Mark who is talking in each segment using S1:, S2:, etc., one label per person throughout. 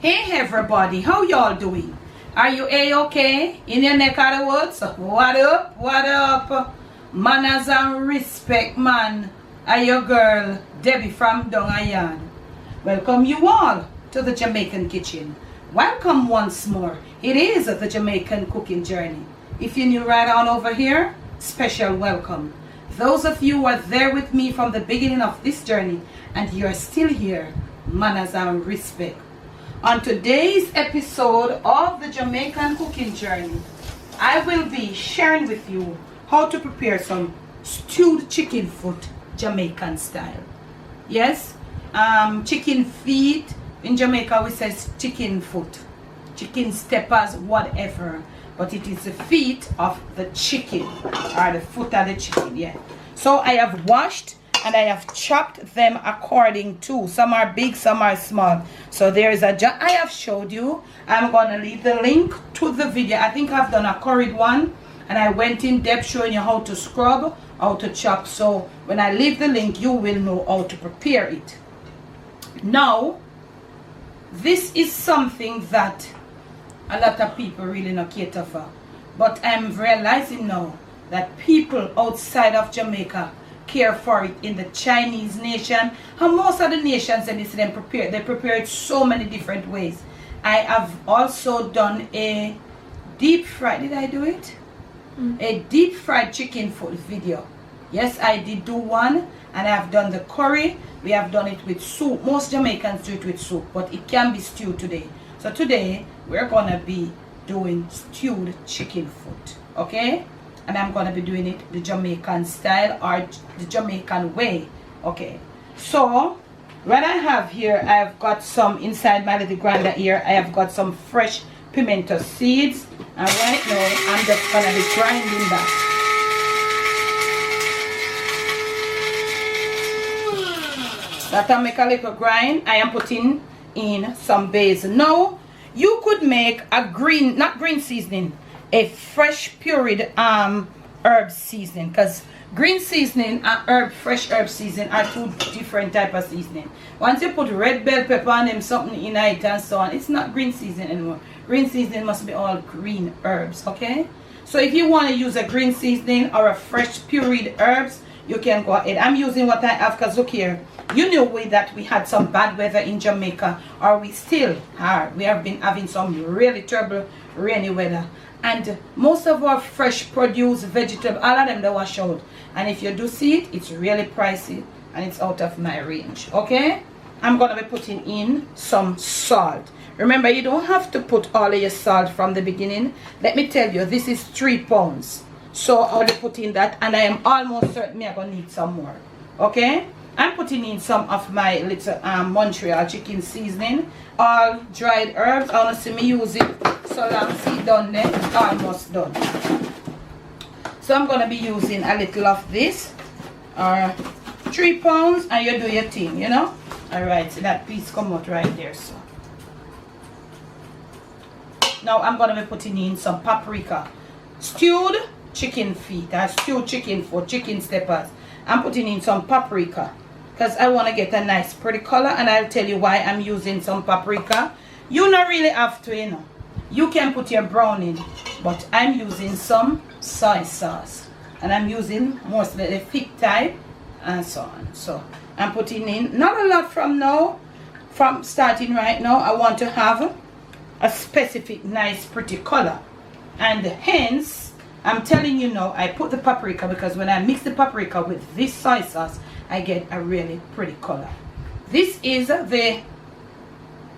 S1: Hey everybody, how y'all doing? Are you a-okay in your neck of the woods? What up? What up? Manners and respect, man. Are your girl Debbie from Dongayan. Welcome you all to the Jamaican kitchen. Welcome once more. It is the Jamaican cooking journey. If you're new right on over here, special welcome. Those of you who are there with me from the beginning of this journey and you're still here, manners and respect. On today's episode of the Jamaican cooking journey, I will be sharing with you how to prepare some stewed chicken foot Jamaican style. Yes, chicken feet. In Jamaica we say chicken foot, chicken steppers, whatever. But it is the feet of the chicken or the foot of the chicken, yeah. So I have washed and I have chopped them according to, some are big, some are small. So there is a jar I have showed you. I'm gonna leave the link to the video. I think I've done a curried one and I went in depth showing you how to scrub, how to chop. So when I leave the link, you will know how to prepare it. Now, this is something that a lot of people really not cater for. But I'm realizing now that people outside of Jamaica care for it in the Chinese nation, and most of the nations that they prepare it so many different ways. I have also done a deep fried, did I do it? A deep fried chicken foot video. Yes, I did do one, and I have done the curry. We have done it with soup. Most Jamaicans do it with soup, but it can be stewed today. So today we're gonna be doing stewed chicken foot, okay? And I'm gonna be doing it the Jamaican style or the Jamaican way. Okay, so what I have here, I've got some inside my little grinder here. I have got some fresh pimento seeds, and right now I'm just gonna be grinding that. That I make a little grind. I am putting in some basil. Now you could make a green, not green seasoning, a fresh pureed herb seasoning, because green seasoning and fresh herb seasoning are two different type of seasoning. Once you put red bell pepper on them, something in it and so on, it's not green seasoning anymore. Green seasoning must be all green herbs, okay? So if you want to use a green seasoning or a fresh pureed herbs, you can go ahead. I'm using what I have, because look here, you know that we had some bad weather in Jamaica, or we still are. We have been having some really terrible rainy weather, and most of our fresh produce, vegetable, all of them they wash out. And if you do see it, it's really pricey and it's out of my range. Okay, I'm gonna be putting in some salt. Remember, you don't have to put all of your salt from the beginning. Let me tell you, this is 3 pounds, so I'll be putting that, and I am almost certain I'm gonna need some more. Okay, I'm putting in some of my little Montreal chicken seasoning, all dried herbs. I want to see me use it so long. See, done there, almost done. So I'm going to be using a little of this, 3 pounds, and you do your thing, you know. Alright, so that piece come out right there. So now I'm going to be putting in some paprika, stewed chicken feet, stewed chicken foot, chicken steppers. I'm putting in some paprika because I want to get a nice pretty color, and I'll tell you why I'm using some paprika. You don't really have to, you know. You can put your brown in, but I'm using some soy sauce, and I'm using mostly the thick type and so on. So I'm putting in not a lot from starting right now. I want to have a specific nice pretty color, and hence I'm telling you now, I put the paprika because when I mix the paprika with this soy sauce, I get a really pretty color. This is the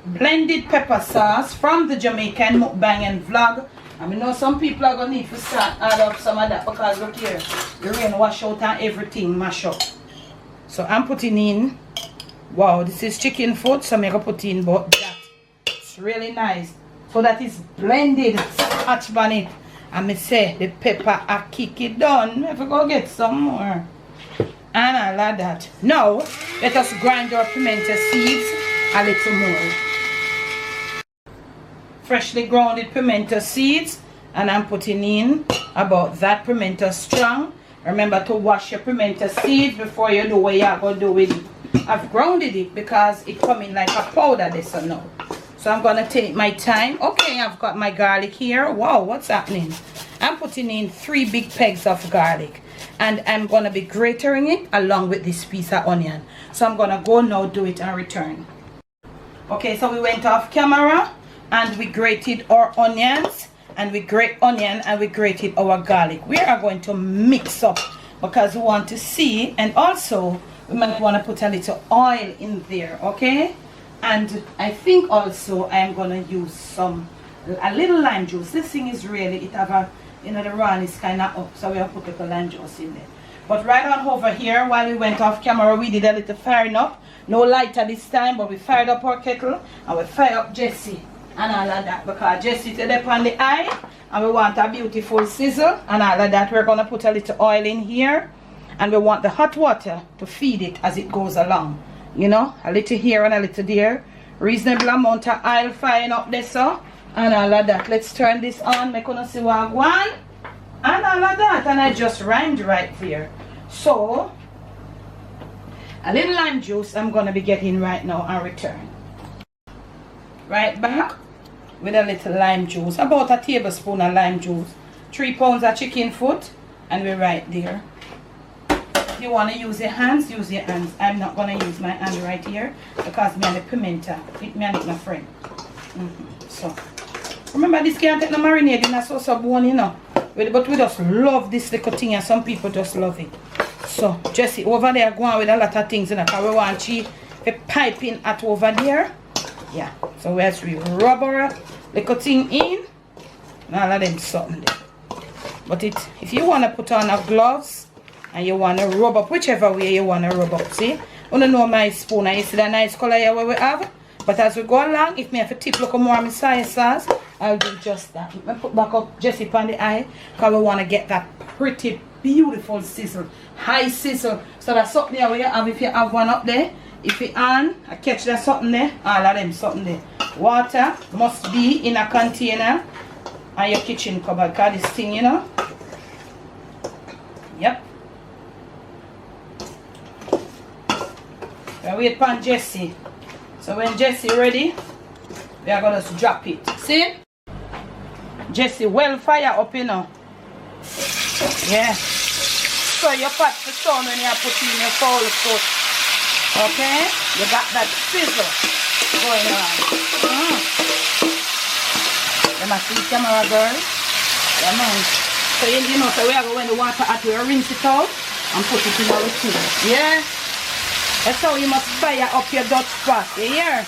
S1: blended pepper sauce from the Jamaican mukbang and vlog. I mean, know some people are going to need to start add up some of that, because look here, the rain wash out and everything mash up. So I'm putting in, wow, this is chicken foot, so I'm going to put in about that. It's really nice. So that is blended, scotch bonnet. And me say the pepper I kick it down. If I go get some more. And I like that. Now let us grind our pimento seeds a little more. Freshly grounded pimento seeds, and I'm putting in about that pimento strong. Remember to wash your pimento seeds before you do what you're going to do with it. I've grounded it because it come in like a powder this or now. So I'm gonna take my time. Okay, I've got my garlic here. Wow, what's happening? I'm putting in 3 big pegs of garlic, and I'm gonna be grating it along with this piece of onion. So I'm gonna go now, do it, and return. Okay, so we went off camera and we grated our onions, and we grate onion and we grated our garlic. We are going to mix up because we want to see, and also we might want to put a little oil in there. Okay, and I think also I'm gonna use a little lime juice. This thing is really, it have a, you know, the run is kind of up, so we have put a little lime juice in there. But right on over here, while we went off camera, we did a little firing up. No lighter this time, but we fired up our kettle and we fired up Jessie and all of that, because Jessie is up on the eye and we want a beautiful sizzle and all of that. We're going to put a little oil in here, and we want the hot water to feed it as it goes along. You know, a little here and a little there. Reasonable amount of oil firing up there, so, and all of that. Let's turn this on, make us see what I want, and all of that. And I just rhymed right there. So a little lime juice I'm going to be getting right now and return. Right back with a little lime juice, about a tablespoon of lime juice, 3 pounds of chicken foot, and we're right there. If you want to use your hands, use your hands. I'm not going to use my hand right here because me and the pimento, me and it my friend. So remember, this can't take no marinade in a sauce of bone, you know. But we just love this little thing, and some people just love it. So Jessie over there going with a lot of things, you know, because we want she piping at over there. Yeah. So as we rub our little thing in, and all of them something there. But if you want to put on a gloves and you want to rub up, whichever way you want to rub up, see? I don't know my spoon, and you see the nice color here where we have. But as we go along, if me have to tip look more of my soy sauce, I'll do just that. I put back up Jessie on the eye because we want to get that pretty beautiful sizzle, high sizzle. So that's something there where you have. If you have one up there, if you on, I catch that something there, all of them something there. Water must be in a container and your kitchen cupboard, because this thing, you know. Yep. I wait for Jessie. So when Jessie ready, we are going to drop it. See? Jessie well fire up, you know. Yeah. So you pat the sun when you put in your fowl foot. Okay? You got that sizzle going on. You must see camera, girl. Yeah, man. So you know, so we are going, when the water hot, we rinse it out and put it in our tea. Yeah? That's how you must fire up your Dutch pot. You hear?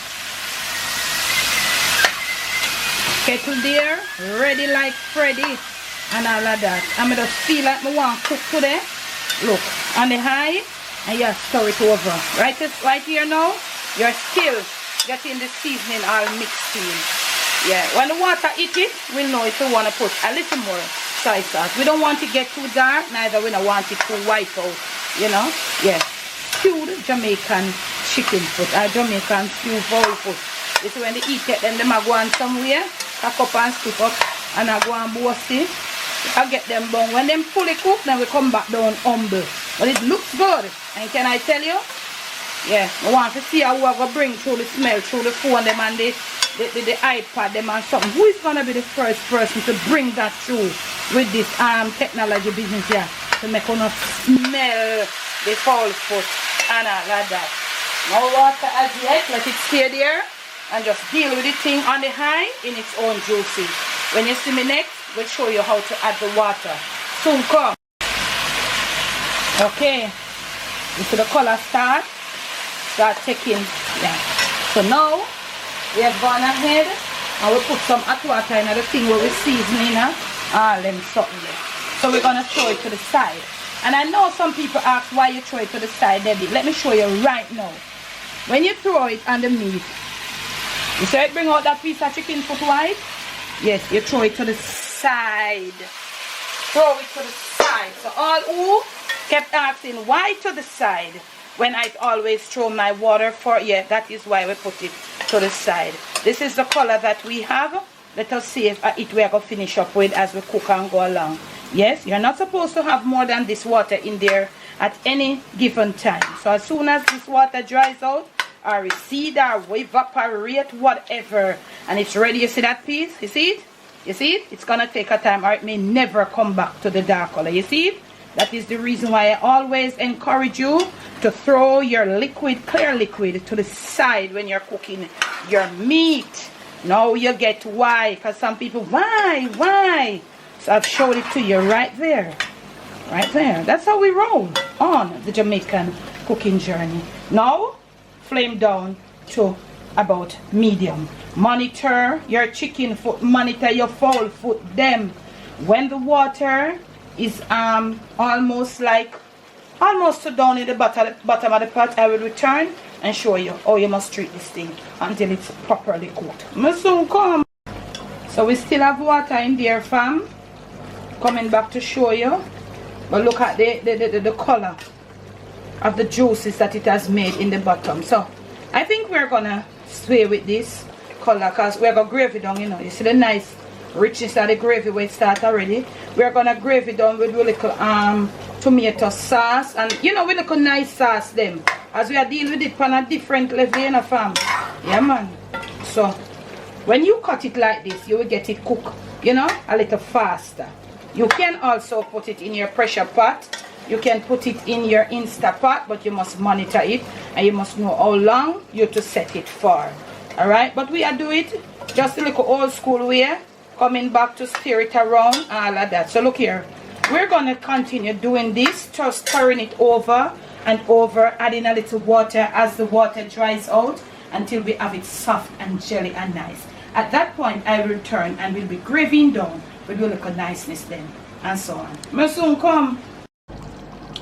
S1: Kettle there, ready like Freddy, and all of that. I'm just feel like I want to cook today. Look, on the high, and you stir it over. Right here now, you're still getting the seasoning all mixed in. Yeah, when the water hit it, we'll know if we want to put a little more soy sauce. We don't want it to get too dark, neither we don't want it too white out. You know? Yeah. Stewed Jamaican chicken foot, or Jamaican stewed fowl foot. This is when they eat it, then they go on somewhere, pack up and stick up, and I go and boast it. I get them done. When them fully cooked, then we come back down humble. But it looks good. And can I tell you? Yeah, I want to see how I go bring through the smell, through the phone them and the iPad them and something. Who is gonna be the first person to bring that through with this technology business here to make us smell the fowl foot and all like that. No water as yet, let it stay there and just deal with the thing on the high in its own juicy. When you see me next, we'll show you how to add the water. Soon come. Okay, you see the color start taking. Yeah. So now we have gone ahead and we put some hot water in the thing where we seasoning all them something there. So we're gonna throw it to the side. And I know some people ask why you throw it to the side, Debbie. Let me show you right now. When you throw it on the meat, you see it bring out that piece of chicken foot white? Yes, you throw it to the side. Throw it to the side. So all who kept asking why to the side when I always throw my water for, yeah, that is why we put it to the side. This is the color that we have. Let us see if we are going to finish up with as we cook and go along. Yes, you're not supposed to have more than this water in there at any given time. So as soon as this water dries out, or recede or evaporate, whatever, and it's ready. You see that piece? You see it? You see it? It's gonna take a time, or it may never come back to the dark color. You see it? That is the reason why I always encourage you to throw your liquid, clear liquid, to the side when you're cooking your meat. Now you get why, because some people, why? So I've showed it to you right there. Right there. That's how we roll on the Jamaican cooking journey. Now, flame down to about medium. Monitor your chicken foot, monitor your fowl foot them. When the water is almost down in the bottom of the pot, I will return and show you how you must treat this thing until it's properly cooked. Soon come. So we still have water in there, fam. Coming back to show you. But look at the color of the juices that it has made in the bottom. So I think we're gonna sway with this color because we're gonna gravy down, you know. You see the nice richness of the gravy where it starts already. We're gonna gravy down with a little tomato sauce, and you know, with a little nice sauce them. As we are dealing with it on a different level, you know, fam. Yeah, man. So when you cut it like this, you will get it cooked, you know, a little faster. You can also put it in your pressure pot. You can put it in your Instapot, but you must monitor it and you must know how long you to set it for. Alright, but we are doing it just a little old school way, coming back to stir it around, all of that. So look here, we're going to continue doing this, just stirring it over and over, adding a little water as the water dries out until we have it soft and jelly and nice. At that point, I will return and we'll be gravying down with a little niceness then, and so on. May soon come.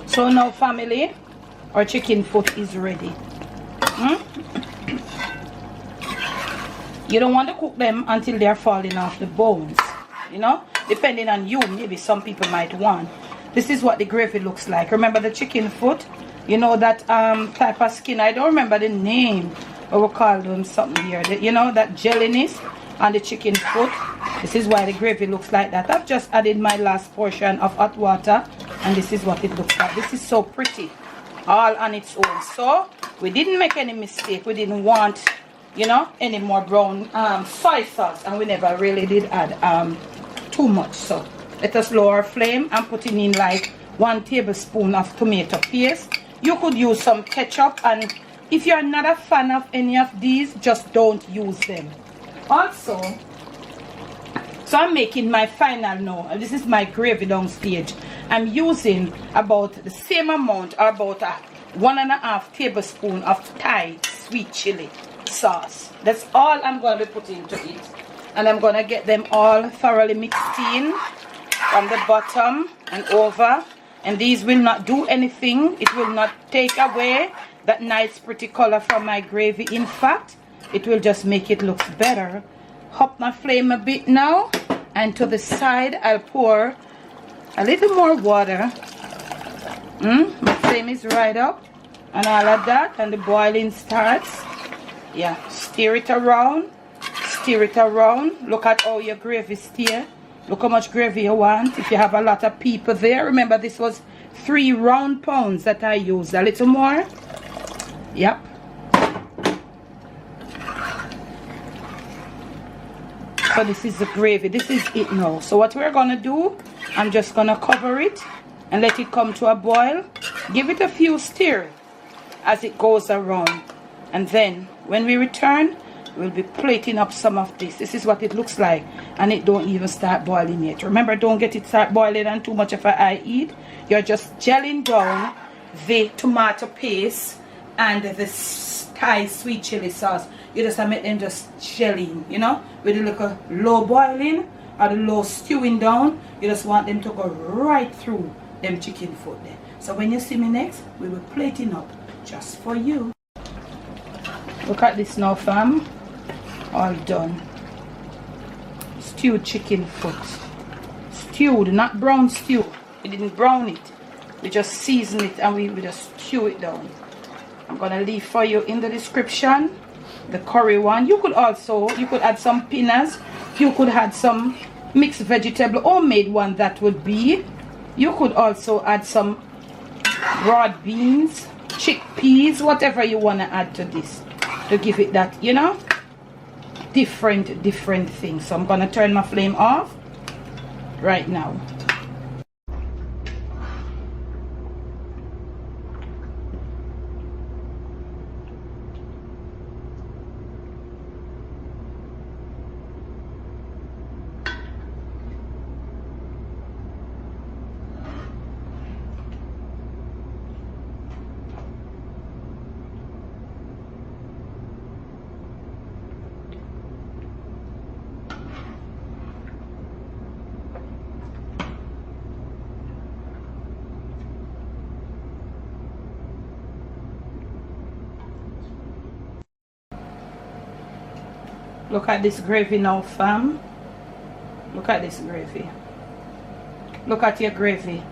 S1: So now, family, our chicken foot is ready. You don't want to cook them until they are falling off the bones, you know, depending on you. Maybe some people might want. This is what the gravy looks like. Remember the chicken foot, you know, that type of skin, I don't remember the name, but we call them something here, you know, that jelliness on the chicken foot. This is why the gravy looks like that. I've just added my last portion of hot water, and this is what it looks like. This is so pretty, all on its own. So we didn't make any mistake. We didn't want, you know, any more brown soy sauce, and we never really did add too much. So let us lower flame and putting in like 1 tablespoon of tomato paste. You could use some ketchup, and if you're not a fan of any of these, just don't use them. Also, so I'm making my final now. This is my gravy down stage. I'm using about the same amount, or about 1.5 tablespoon of Thai sweet chili sauce. That's all I'm going to be putting into it, and I'm going to get them all thoroughly mixed in from the bottom and over. And these will not do anything. It will not take away that nice pretty color from my gravy. In fact, it will just make it look better. Up my flame a bit now, and to the side I'll pour a little more water. My flame is right up and all of that, and the boiling starts. Yeah, stir it around, stir it around. Look at how your gravy stir. Look how much gravy you want. If you have a lot of people there, remember this was 3 round pounds that I used. A little more. Yep. So this is the gravy. This is it now. So what we're gonna do, I'm just gonna cover it and let it come to a boil. Give it a few stir as it goes around, and then when we return, we'll be plating up some of this. This is what it looks like, and it don't even start boiling yet. Remember, don't get it start boiling and too much of an eye eat. You're just gelling down the tomato paste and the Thai sweet chili sauce. You just make them just gelling, you know, with a little low boiling or the low stewing down. You just want them to go right through them chicken foot there. So when you see me next, we will plating up just for you. Look at this now, fam. All done. Stewed chicken foot. Stewed, not brown stew. We didn't brown it. We just season it and we just stew it down. I'm gonna leave for you in the description the curry one. You could add some peanuts. You could add some mixed vegetable homemade one, that would be. You could also add some broad beans chickpeas, whatever you want to add to this to give it that, you know, different thing. So I'm gonna turn my flame off right now. Look at this gravy now, fam. Look at this gravy. Look at your gravy.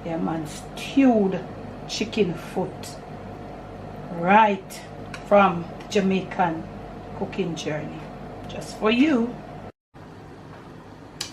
S1: Yeah, man, stewed chicken foot. Right from Jamaican cooking journey. Just for you.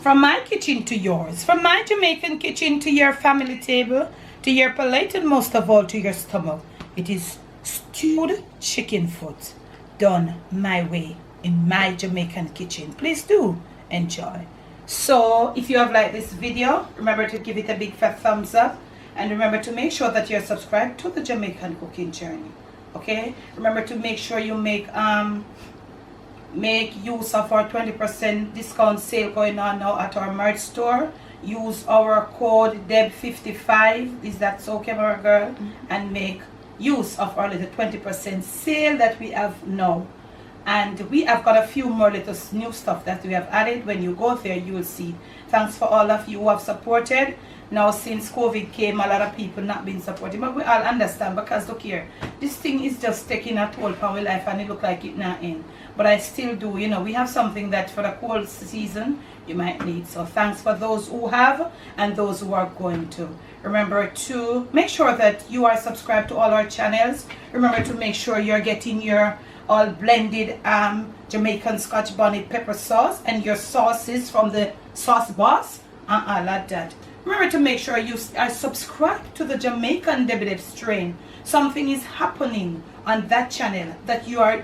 S1: From my kitchen to yours. From my Jamaican kitchen to your family table. To your plate and most of all to your stomach. It is stewed chicken foot. Done my way in my Jamaican kitchen. Please do enjoy. So if you have liked this video, remember to give it a big fat thumbs up, and remember to make sure that you're subscribed to the Jamaican cooking journey. Okay, remember to make sure you make use of our 20% discount sale going on now at our merch store. Use our code DEB55, is that so, camera girl? And make use of our little 20% sale that we have now. And we have got a few more little new stuff that we have added. When you go there, you will see. Thanks for all of you who have supported. Now since COVID came, a lot of people not been supporting, but we all understand, because look here, this thing is just taking a toll on our life and it look like it not in. But I still do, you know, we have something that for the cold season you might need. So thanks for those who have and those who are going to. Remember to make sure that you are subscribed to all our channels. Remember to make sure you're getting your all blended Jamaican Scotch bonnet pepper sauce and your sauces from the sauce boss and all of that. Remember to make sure you are subscribed to the Jamaican Debbie strain. Something is happening on that channel that you are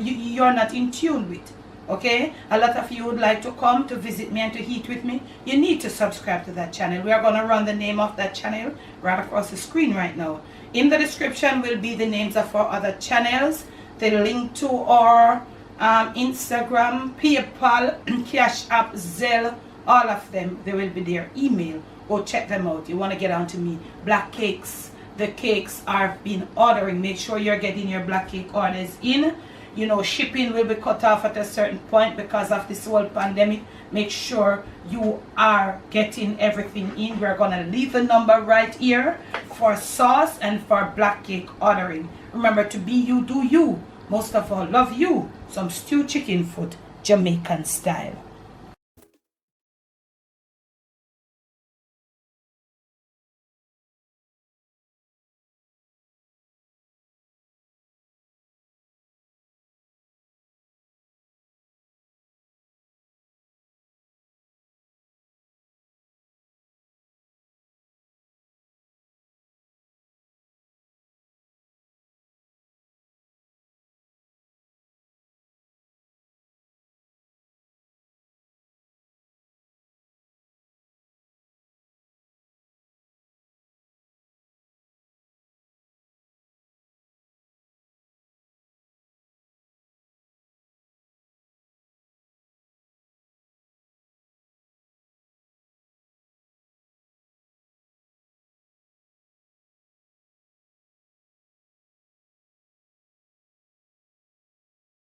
S1: not in tune with. Okay, a lot of you would like to come to visit me and to eat with me. You need to subscribe to that channel. We are going to run the name of that channel right across the screen right now. In the description will be the names of our other channels, the link to our Instagram, PayPal, Cash App, Zelle, all of them. They will be there. Email. Go check them out. You want to get on to me. Black cakes. The cakes are being ordering. Make sure you're getting your black cake orders in. You know, shipping will be cut off at a certain point because of this whole pandemic. Make sure you are getting everything in. We're going to leave the number right here for sauce and for black cake ordering. Remember to be you, do you. Most of all, love you. Some stewed chicken foot, Jamaican style.